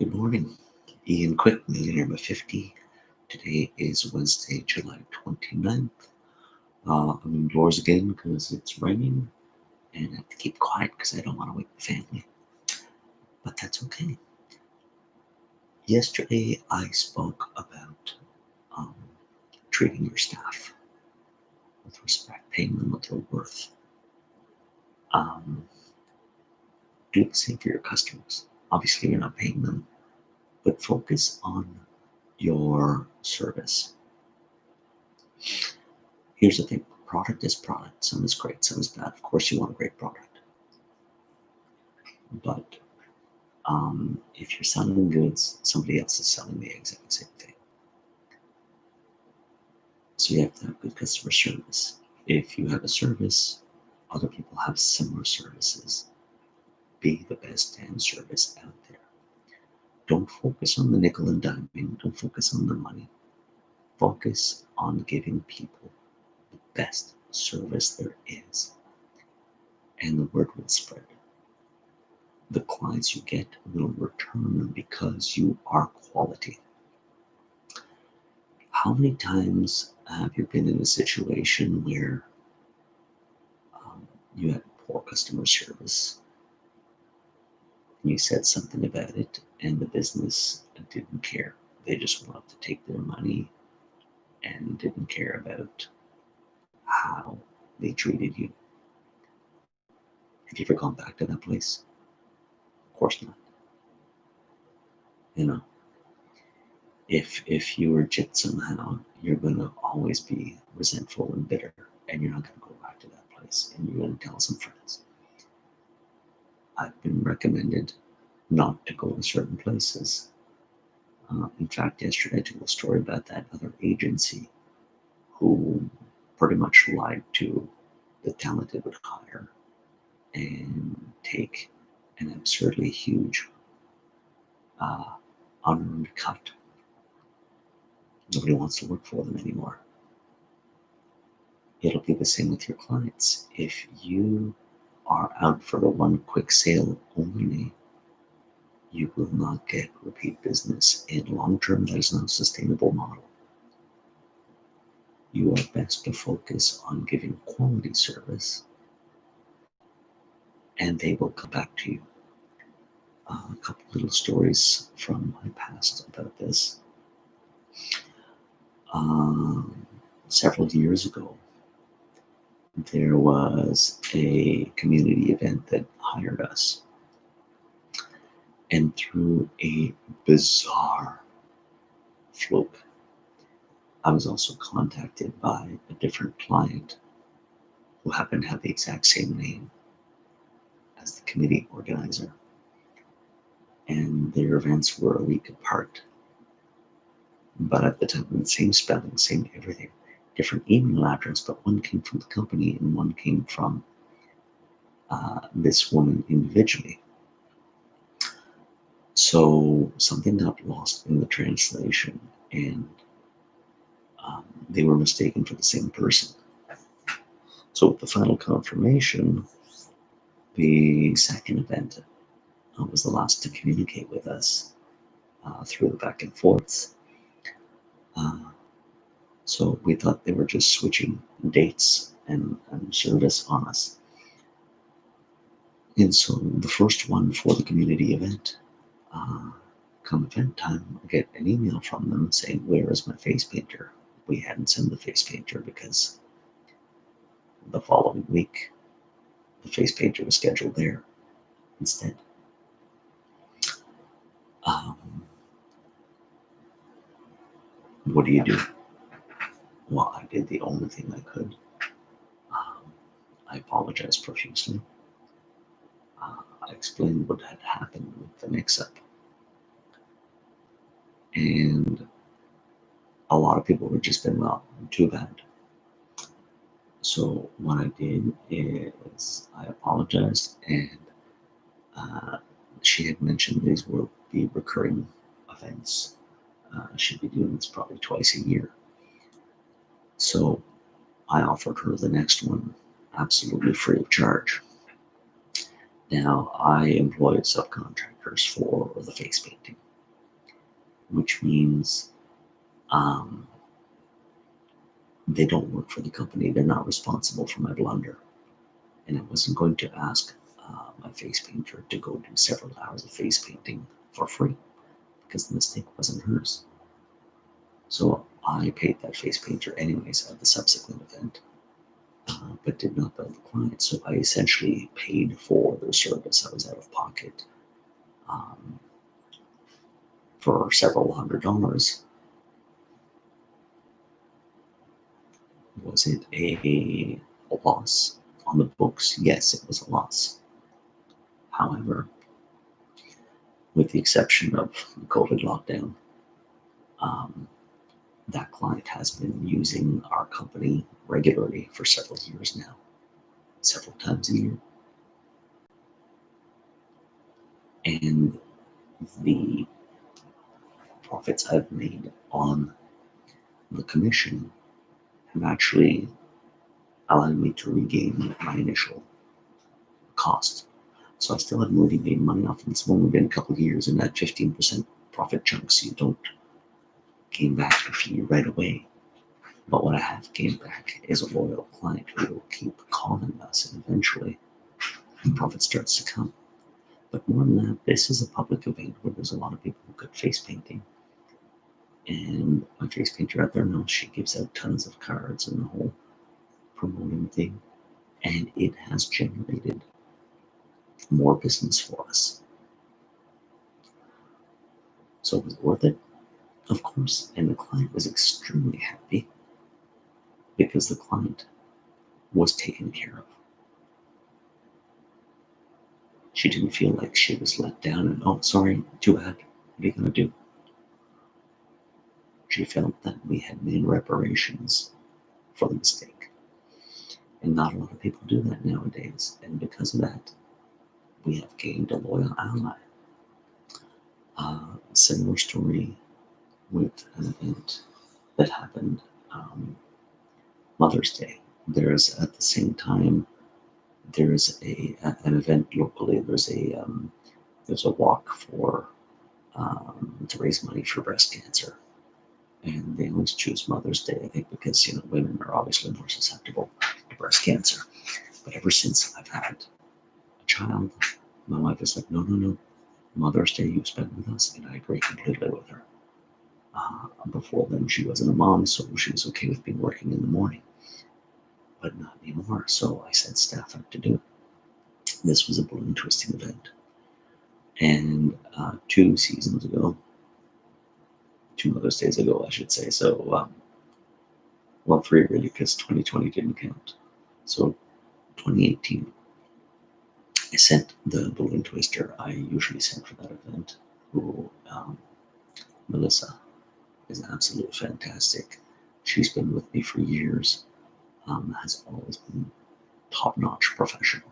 Good morning. Ian Quick, Millionaire by 50. Today is Wednesday, July 29th. I'm indoors again because it's raining and I have to keep quiet because I don't want to wake the family. But that's okay. Yesterday I spoke about um, treating your staff with respect, paying them what they're worth. Um, do the same for your customers. Obviously, you're not paying them, but focus on your service. Here's the thing, product is product. Some is great, some is bad. Of course, you want a great product. But if you're selling goods, somebody else is selling the exact same thing. So you have to have good customer service. If you have a service, other people have similar services. Be the best damn service out there. Don't focus on the nickel and diming. Don't focus on the money. Focus on giving people the best service there is. And the word will spread. The clients you get will return because you are quality. How many times have you been in a situation where you had poor customer service and you said something about it and the business didn't care? They just wanted to take their money and didn't care about how they treated you. Have you ever gone back to that place? Of course not. You know, if you were jit somehow, you're gonna always be resentful and bitter, and you're not gonna go back to that place, and you're gonna tell some friends. I've been recommended not to go to certain places. In fact, yesterday I told a story about that other agency who pretty much lied to the talent it would hire and take an absurdly huge uh, unearned cut. Nobody wants to work for them anymore. It'll be the same with your clients. If you are out for the one quick sale only, you will not get repeat business. In long term, that is not a sustainable model. You are best to focus on giving quality service and they will come back to you. A couple little stories from my past about this. Um, Several years ago, there was a community event that hired us. And through a bizarre fluke, I was also contacted by a different client who happened to have the exact same name as the committee organizer. And their events were a week apart. But at the time, the same spelling, same everything, different email address, but one came from the company and one came from this woman individually. So something got lost in the translation, and they were mistaken for the same person. So with the final confirmation, the second event was the last to communicate with us through the back and forth. So we thought they were just switching dates and service on us. And so the first one for the community event, come event time, I get an email from them saying, "Where is my face painter?" We hadn't sent the face painter because the following week, the face painter was scheduled there instead. Um, what do you do? Well, I did the only thing I could. Um, I apologized profusely. I explained what had happened with the mix-up. And a lot of people were just been, well, too bad. So what I did is I apologized, and uh, she had mentioned these will be recurring events. She'd be doing this probably twice a year. So I offered her the next one absolutely free of charge. Now I employ subcontractors for the face painting. which means um, they don't work for the company. They're not responsible for my blunder. And I wasn't going to ask my face painter to go do several hours of face painting for free because the mistake wasn't hers. So I paid that face painter anyways at the subsequent event, but did not bill the client. So I essentially paid for their service. I was out of pocket um, for several $100s. Was it a loss on the books? Yes, it was a loss. However, with the exception of the COVID lockdown, um, that client has been using our company regularly for several years now, several times a year. And the profits I've made on the commission have actually allowed me to regain my initial cost. So I still haven't really made money off it. It's only been a couple of years in that 15% profit chunk, so you don't gain back your fee right away. But what I have gained back is a loyal client who will keep calling us, and eventually the profit starts to come. But more than that, this is a public event where there's a lot of people who could face painting. And my face painter out there knows she gives out tons of cards and the whole promoting thing. And it has generated more business for us. So it was worth it, of course. And the client was extremely happy because the client was taken care of. She didn't feel like she was let down and, oh, sorry, too bad. What are you going to do? She felt that we had made reparations for the mistake. And not a lot of people do that nowadays. And because of that, we have gained a loyal ally. Similar story with an event that happened Mother's Day. There's at the same time there's an event locally. There's a walk for to raise money for breast cancer, and they always choose Mother's Day. I think because women are obviously more susceptible to breast cancer. But ever since I've had a child, my wife is like, no, no, no. Mother's Day you spend with us, and I agree completely with her. Before then, she wasn't a mom, so she was okay with me working in the morning, but not anymore. So I sent staff out to do it. This was a balloon twisting event. And 2 seasons ago, 2 Mother's Days ago, I should say. So, well, three really, because 2020 didn't count. So 2018, I sent the balloon twister I usually send for that event, who, Melissa, is absolutely fantastic. She's been with me for years, has always been top-notch professional.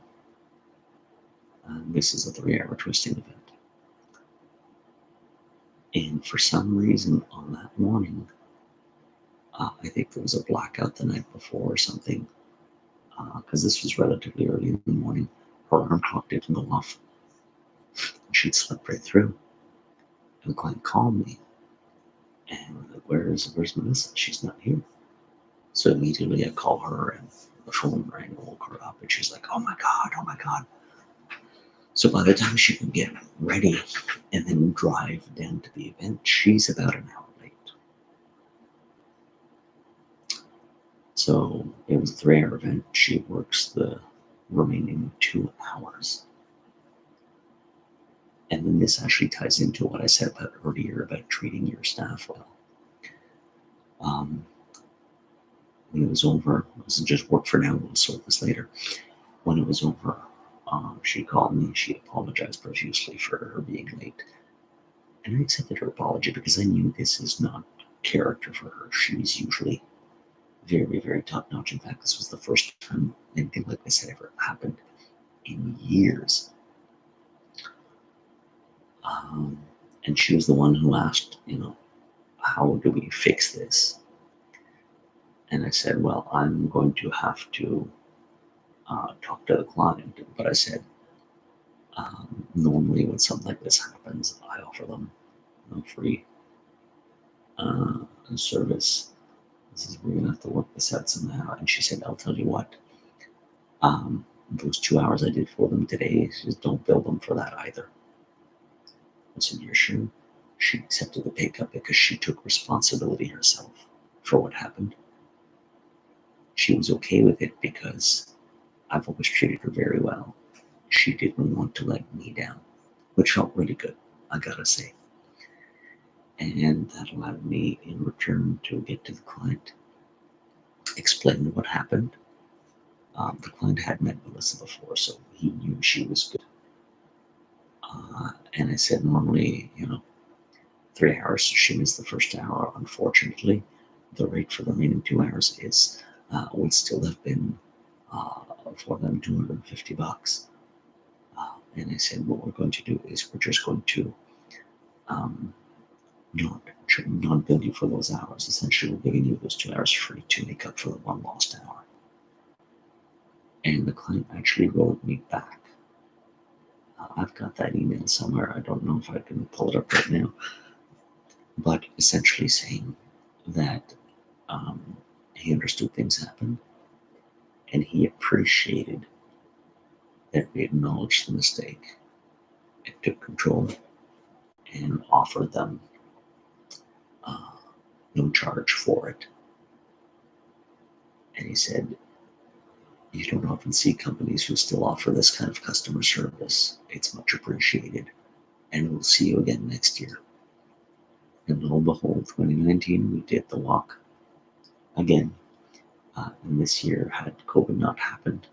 This is a 3-hour twisting event. And for some reason on that morning, I think there was a blackout the night before or something, because this was relatively early in the morning. Her alarm clock didn't go off. She'd slept right through. And the client called me and was like, where's Melissa? She's not here. So immediately I call her and the phone rang and woke her up and she's like, oh my God, oh my God. So by the time she can get ready and then drive down to the event, she's about an hour late. So it was a 3-hour event. She works the remaining 2 hours. And then this actually ties into what I said about earlier about treating your staff well. When it was over, it was just work for now, we'll sort this later. When it was over, she called me. She apologized profusely for her being late. And I accepted her apology because I knew this is not character for her. She's usually very, very top notch. In fact, this was the first time anything like this had ever happened in years. And she was the one who asked, how do we fix this? And I said, well, I'm going to have to talk to the client. But I said, normally when something like this happens, I offer them free uh, service. This is, we're gonna have to work this out somehow. And she said, I'll tell you what, those 2 hours I did for them today, just don't bill them for that either. I said, you're sure? She accepted the pay cut because she took responsibility herself for what happened. She was okay with it because I've always treated her very well. She didn't want to let me down, which felt really good, I gotta say. And that allowed me in return to get to the client, explain what happened. The client had met Melissa before, so he knew she was good. And I said, normally, 3 hours. She missed the first hour. Unfortunately, the rate for the remaining 2 hours is would still have been for them $250. And I said, what we're going to do is we're just going to um, not not bill you for those hours. Essentially, we're giving you those 2 hours free to make up for the one lost hour. And the client actually wrote me back. I've got that email somewhere. I don't know if I can pull it up right now, but essentially saying that he understood things happened and he appreciated that we acknowledged the mistake and took control and offered them uh, no charge for it. And he said, you don't often see companies who still offer this kind of customer service. It's much appreciated. And we'll see you again next year. And lo and behold, 2019, we did the walk again. And this year, had COVID not happened,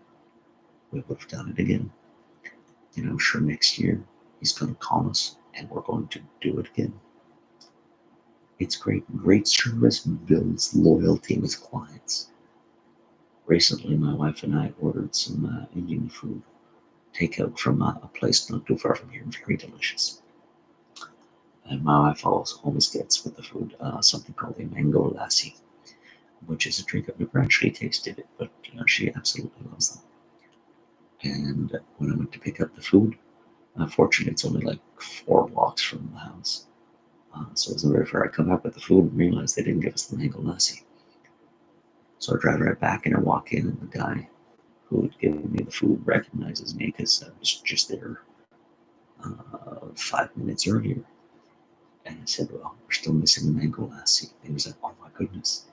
we would have done it again. And I'm sure next year he's going to call us and we're going to do it again. It's great. Great service builds loyalty with clients. Recently, my wife and I ordered some Indian food takeout from a place not too far from here, very delicious. And my wife always gets with the food something called a mango lassi, which is a drink I've never actually tasted it, but she absolutely loves them. And when I went to pick up the food, unfortunately, it's only like 4 blocks from the house. So it wasn't very far. I come back with the food and realize they didn't give us the mango lassi. So I drive right back and I walk in, and the guy who had given me the food recognizes me because I was just there 5 minutes earlier. And I said, well, we're still missing the mango lassi. And he was like, oh my goodness.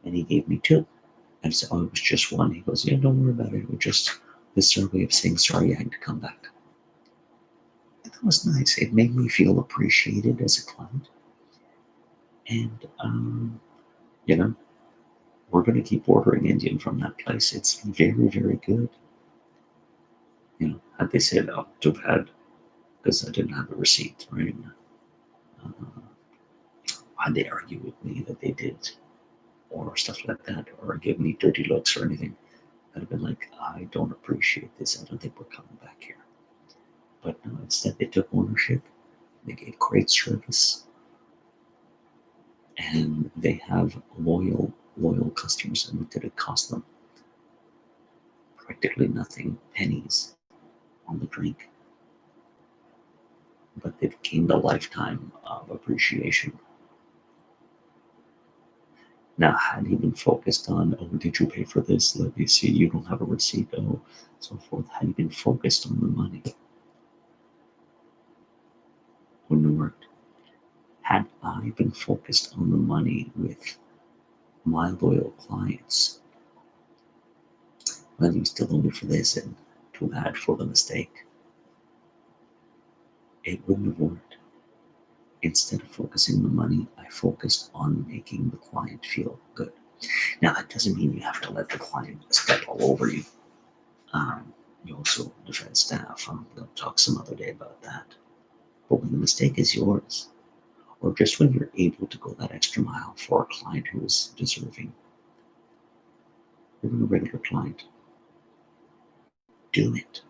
And he gave me two. I said, oh, it was just one. He goes, yeah, don't worry about it. It was just this way of saying sorry I had to come back. And that was nice. It made me feel appreciated as a client. And, you know, we're going to keep ordering Indian from that place. It's very, very good. Had they said, oh, too bad, because I didn't have a receipt, right? Had they argue with me that they did, or stuff like that, or give me dirty looks or anything, I'd have been like, I don't appreciate this. I don't think we're coming back here. But no, instead they took ownership. They gave great service, and they have loyal customers. And what did it cost them? Practically nothing, pennies on the drink. But they've gained a lifetime of appreciation. Now, had he been focused on, oh, did you pay for this? Let me see, you don't have a receipt, oh, so forth. Had he been focused on the money, wouldn't have worked. Had I been focused on the money with my loyal clients, well, you still owe me for this and too bad for the mistake, it wouldn't have worked. Instead of focusing on the money, I focused on making the client feel good. Now, that doesn't mean you have to let the client step all over you. You also defend staff. We'll talk some other day about that. But when the mistake is yours, or just when you're able to go that extra mile for a client who is deserving, even a regular client, do it.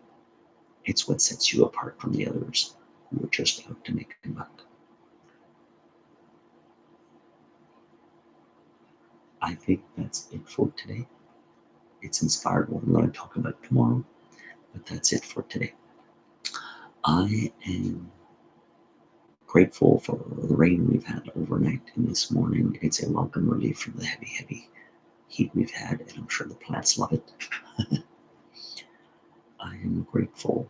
It's what sets you apart from the others who are just out to make a buck. I think that's it for today. It's inspired what I'm going to talk about tomorrow, but that's it for today. I am Grateful for the rain we've had overnight and this morning. It's a welcome relief from the heavy, heavy heat we've had, and I'm sure the plants love it. I am grateful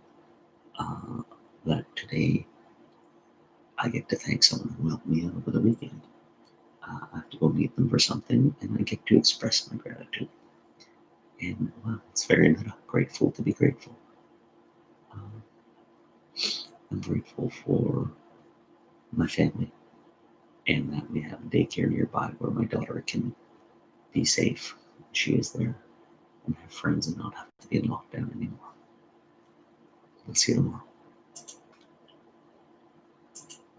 uh, that today I get to thank someone who helped me out over the weekend. I have to go meet them for something, and I get to express my gratitude. And wow, it's very grateful to be grateful. Uh, I'm grateful for my family and that we have a daycare nearby where my daughter can be safe. She is there and have friends and not have to be in lockdown anymore. We'll see you tomorrow.